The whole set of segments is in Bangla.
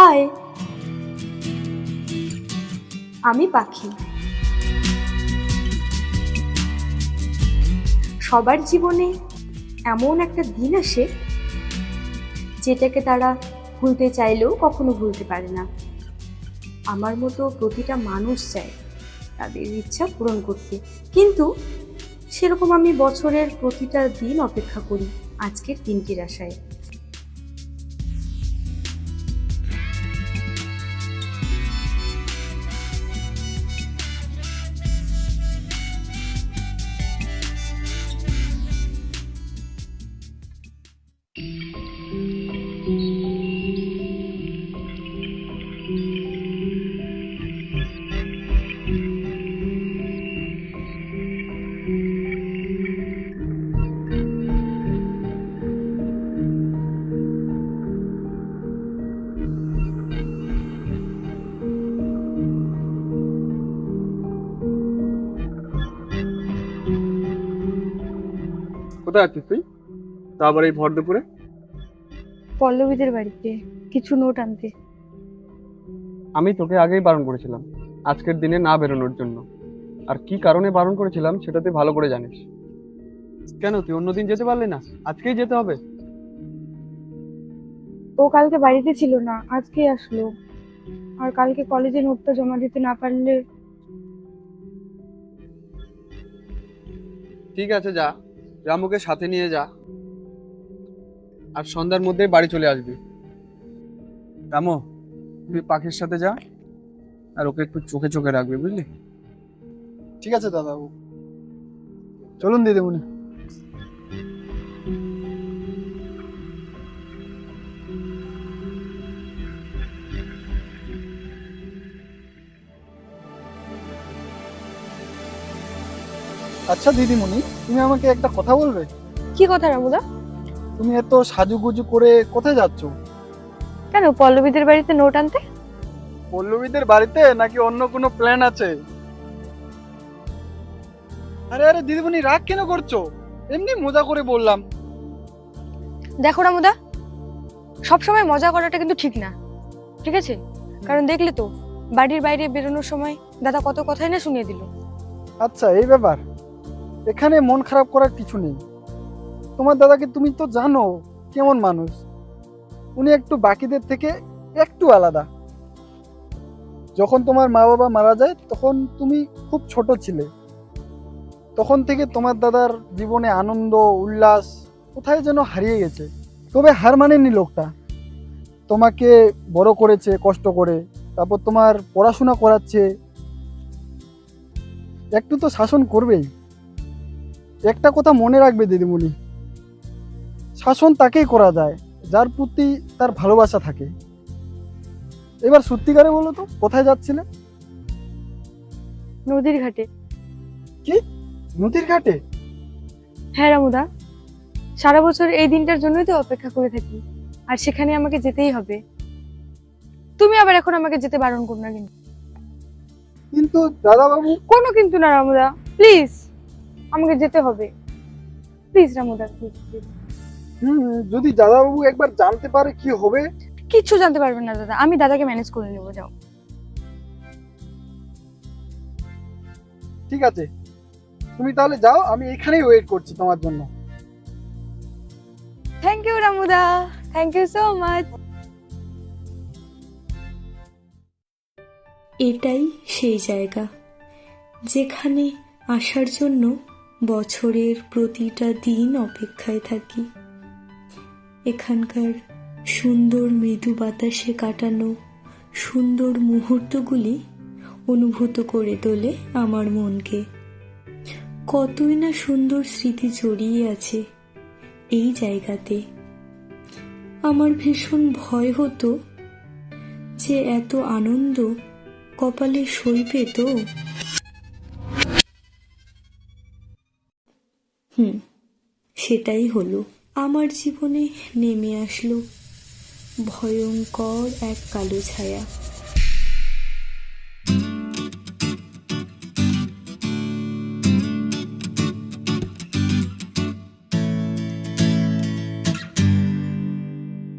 হাই, আমি পাখি। সবার জীবনে এমন একটা দিন আসে যেটাকে তারা ভুলতে চাইলেও কখনো ভুলতে পারে না। আমার মতো প্রতিটা মানুষ চায় তাদের ইচ্ছা পূরণ করতে, কিন্তু সেরকম আমি বছরের প্রতিটা দিন অপেক্ষা করি আজকের দিনটির আশায়। কোথায় আছিস তুই? তা আবার এই ভর দুপুরে? পল্লবীদের বাড়িতে কিছু নোট আনতে। আমি তোকে আগেই বারণ করেছিলাম আজকের দিনে না বেরোনোর জন্য। আর কি কারণে বারণ করেছিলাম সেটা তুই ভালো করে জানিস। কেন তুই অন্যদিন যেতে পারলি না, আজকেই যেতে হবে? ও কালকে বাড়িতে ছিল না, আজকে আসলো। আর কালকে কলেজে নোটটা জমা দিতে না পারলে। ঠিক আছে, যা, রামুকে সাথে নিয়ে যা, আর সন্ধ্যার মধ্যে বাড়ি চলে আসবি। রামু, তুই পাখির সাথে যা, আর ওকে একটু চোখে চোখে রাখবি, বুঝলি? ঠিক আছে দাদাবাবু, চলুন দিদিমণি। আচ্ছা দিদিমণি, তুমি আমাকে একটা কথা বলবে? কি কথা রামুদা? তুমি এত সাজুগুজু করে কোথায় যাচ্ছ? কেন, পল্লবীদের বাড়িতে নোট আনতে। পল্লবীদের বাড়িতে নাকি অন্য কোনো প্ল্যান আছে? আরে আরে দিদিমণি, রাগ কেন করছো? এমনি মজা করে বললাম। দেখো রামুদা, সবসময় মজা করাটা কিন্তু ঠিক না, ঠিক আছে? কারণ দেখলে তো বাড়ির বাইরে বেরোনোর সময় দাদা কত কথাই না শুনিয়ে দিল। আচ্ছা, এই ব্যাপার। এখানে মন খারাপ করার কিছু নেই। তোমার দাদাকে তুমি তো জানো কেমন মানুষ। উনি একটু বাকিদের থেকে একটু আলাদা। যখন তোমার মা বাবা মারা যায় তখন তুমি খুব ছোট ছিলে। তখন থেকে তোমার দাদার জীবনে আনন্দ উল্লাস কোথায় যেন হারিয়ে গেছে। তবে হার মানেনি লোকটা। তোমাকে বড় করেছে কষ্ট করে, তারপর তোমার পড়াশোনা করাচ্ছে। একটু তো শাসন করবেই। একটা কথা মনে রাখবে দিদিমণি, শাসন তাকেই করা যায় যার প্রতি তার ভালোবাসা থাকে। এবার সত্যিকারে বলো তো, কোথায় যাচ্ছিলে? নদীর ঘাটে। কি, নদীর ঘাটে? হ্যাঁ রামুদা, সারা বছর এই দিনটার জন্যই তো অপেক্ষা করে থাকি, আর সেখানে আমাকে যেতেই হবে। তুমি আবার এখন আমাকে যেতে বারণ করো না কিন্তু। কিন্তু দাদাবাবু। কোনো কিন্তু না রামুদা, প্লিজ, আমাকে যেতে হবে। প্লিজ রামুদা, প্লিজ প্লিজ। যদি দাদাবাবু একবার জানতে পারে কি হবে? কিচ্ছু জানতে পারবেন না দাদা, আমি দাদাকে ম্যানেজ করে নেবো, যাও। ঠিক আছে, তুমি তাহলে যাও, আমি এখানেই ওয়েট করছি তোমার জন্য। থ্যাংক ইউ রামুদা, থ্যাংক ইউ সো মাচ। এটাই সেই জায়গা যেখানে আসার জন্য বছরের প্রতিটা দিন অপেক্ষায় থাকি। এখানকার সুন্দর মৃদু বাতাসে কাটানো সুন্দর মুহূর্তগুলি অনুভূত করে তোলে আমার মনকে। কতই না সুন্দর স্মৃতি জড়িয়ে আছে এই জায়গাতে। আমার ভীষণ ভয় হতো যে এত আনন্দ কপালে সইবে তো। সেটাই হলো। আমার জীবনে নেমে আসলো ভয়ঙ্কর এক কালো ছায়া।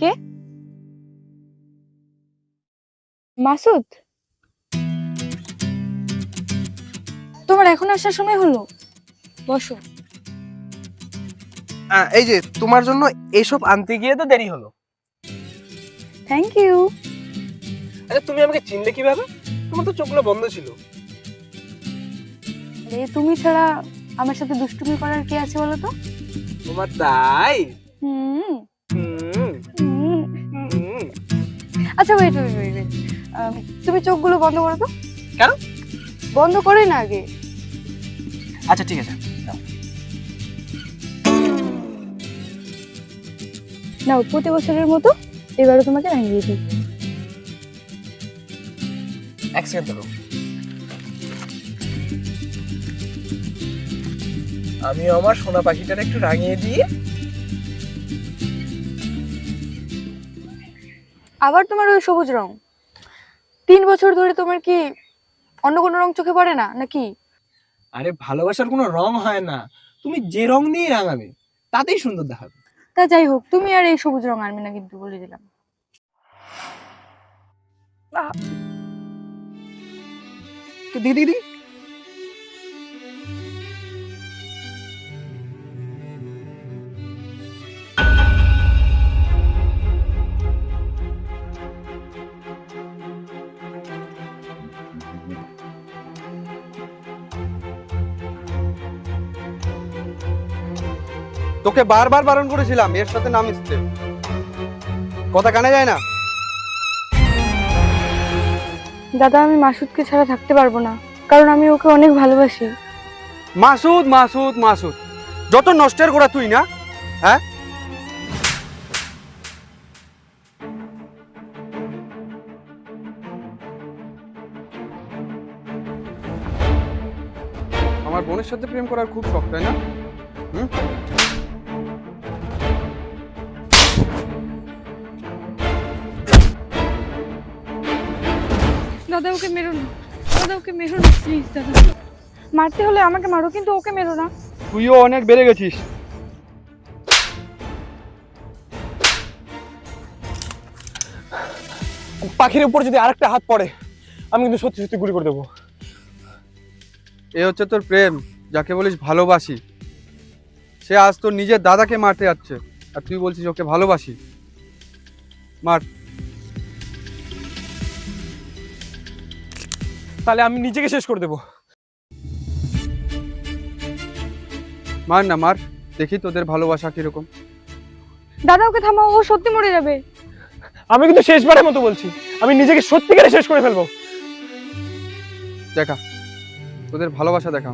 কে? মাসুদ, তোমার এখন আসার সময় হলো, বসো। এই যে তোমার জন্য এসব আনতে গিয়ে তো দেরি হলো। Thank you. আচ্ছা তুমি আমাকে চিনলে কিভাবে? তোমার তো চোখগুলো বন্ধ ছিল। আরে তুমি ছাড়া আমার সাথে দুষ্টুমি করার কে আছে বলো তো? তোমার তাই? হুম হুম, হুম। হুম। আচ্ছা ওয়েট ওয়েট ওয়েট, তুমি চোখগুলো বন্ধ করো তো। কেন? বন্ধ করে না আগে। আচ্ছা ঠিক আছে। নাও, প্রতি বছরের মতো এবারও তোমাকে রাঙিয়ে দিই। এক সেকেন্ড ধরো। আমি আমার সোনা পাখিটার একটু রাঙিয়ে দিয়ে। আবার তোমার ওই সবুজ রং? 3 বছর ধরে তোমার কি অন্য কোনো রং চোখে পড়ে না নাকি? আরে ভালোবাসার কোনো রং হয় না, তুমি যে রং দিয়ে রাঙাবে তাতেই সুন্দর দেখাবে। তা যাই হোক, তুমি আর এই সবুজ রং আনবে না কিন্তু, বলে দিলাম। তো দিদি দিদি তোকে বারবার বারণ করেছিলাম এর সাথে না মিশতে, কথা কানে যায় না। দাদা, আমি মাসুদকে ছাড়া থাকতে পারবো না, কারণ আমি ওকে অনেক ভালোবাসি। মাসুদ মাসুদ মাসুদ, যত নষ্টের গোড়া তুই না, হ্যাঁ? আমার বোনের সাথে প্রেম করার খুব শখ, তাই না? হুম? দাদা, ওকে মেরো না, দাদা ওকে মেরো না প্লিজ। দাদা, মারতে হলে আমাকে মারো, কিন্তু ওকে মেরো না। তুইও অনেক বেড়ে গেছিস। পাখির উপর যদি আরেকটা হাত পড়ে আমি কিন্তু সত্যি সত্যি গুলি করে দেবো। এ হচ্ছে তোর প্রেম, যাকে বলিস ভালোবাসি। সে আজ তোর নিজের দাদাকে মারতে যাচ্ছে, আর তুই বলছিস ওকে ভালোবাসি। মার। তাহলে আমি নিজেকে শেষ করে দেবো। মার না, মার, দেখি তোদের ভালোবাসা কিরকম। দাদা ওকে থামাও, ও সত্যি মরে যাবে। আমি কিন্তু শেষবারের মতো বলছি, আমি নিজেকে সত্যিকারে শেষ করে ফেলবো। দেখা, তোদের ভালোবাসা দেখা।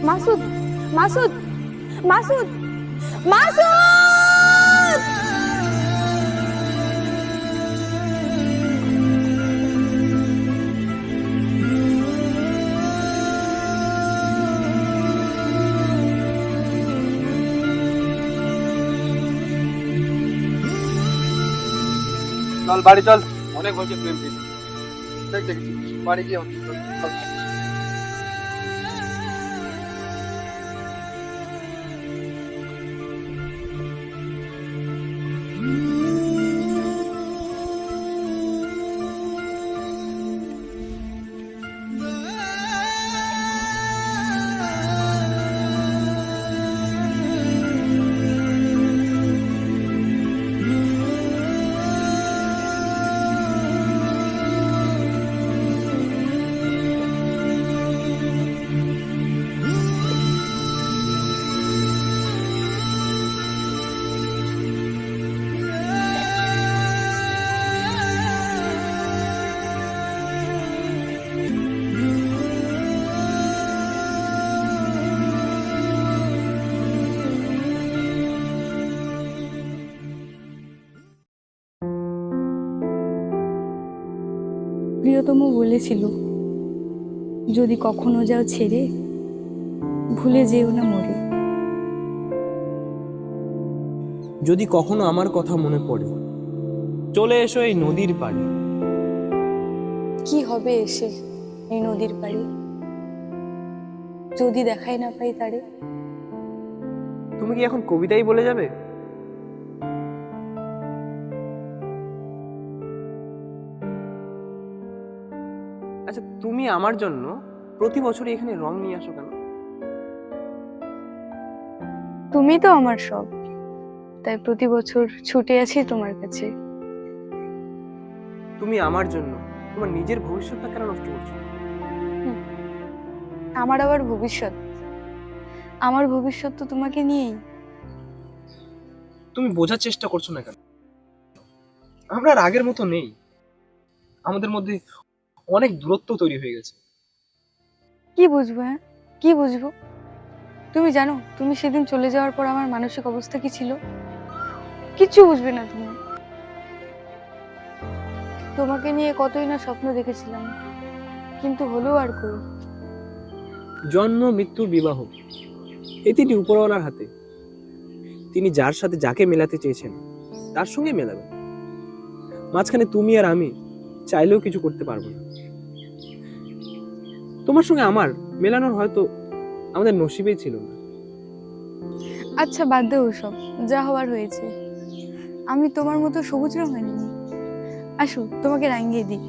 মাসুদ, মাসুদ, মাসুদ, মাসুদ! চল বাড়ি চল, অনেক হয়েছে প্রেম প্রীতি। দেখ দেখছি বাড়ি গিয়ে হচ্ছে, চল। প্রিয়তম বলেছিল, যদি কখনো যাও ছেড়ে, ভুলে যেও না মরে। যদি কখনো আমার কথা মনে পড়ে, চলে এসো এই নদীর পাড়ে। কি হবে এসে এই নদীর পাড়ে, যদি দেখাই না পাই তারে। তুমি কি এখন কবিতাই বলে যাবে? আচ্ছা, তুমি আমার জন্য প্রতি বছরই এখানে রং নিয়ে আসো কেন? তুমি তো আমার সব, তাই প্রতি বছর ছুটে আছি তোমার কাছে। তুমি আমার জন্য তোমার নিজের ভবিষ্যৎটা কেন নষ্ট করছো? আমার আবার ভবিষ্যৎ? আমার ভবিষ্যৎ তো তোমাকে নিয়েই। তুমি বোঝার চেষ্টা করছো না কেন? আমরা আর আগের মতো নেই, আমাদের মধ্যে অনেক দূরত্ব তৈরি হয়ে গেছে। কি বুঝবো? হ্যাঁ, কি বুঝবো? তুমি জানো তুমি সেদিন চলে যাওয়ার পর আমার মানসিক অবস্থা কি ছিল? কিচ্ছু বুঝবে না তুমি। তোমাকে নিয়ে কতই না স্বপ্ন দেখেছিলাম, কিন্তু হলো আর কই। জন্ম, মৃত্যু, বিবাহ, এই তিনটি উপরওয়ালার হাতে। তিনি যার সাথে যাকে মেলাতে চেয়েছেন তার সঙ্গে মেলাবেন। মাঝখানে তুমি আর আমি চাইলেও কিছু করতে পারবো না। তোমার সঙ্গে আমার মেলানোর হয়তো আমাদের নসিবেই ছিল না। আচ্ছা বাদ দাও সব, যা হওয়ার হয়েছে। আমি তোমার মতো সবুজ রং আনিনি। আসো তোমাকে রাঙিয়ে দিই।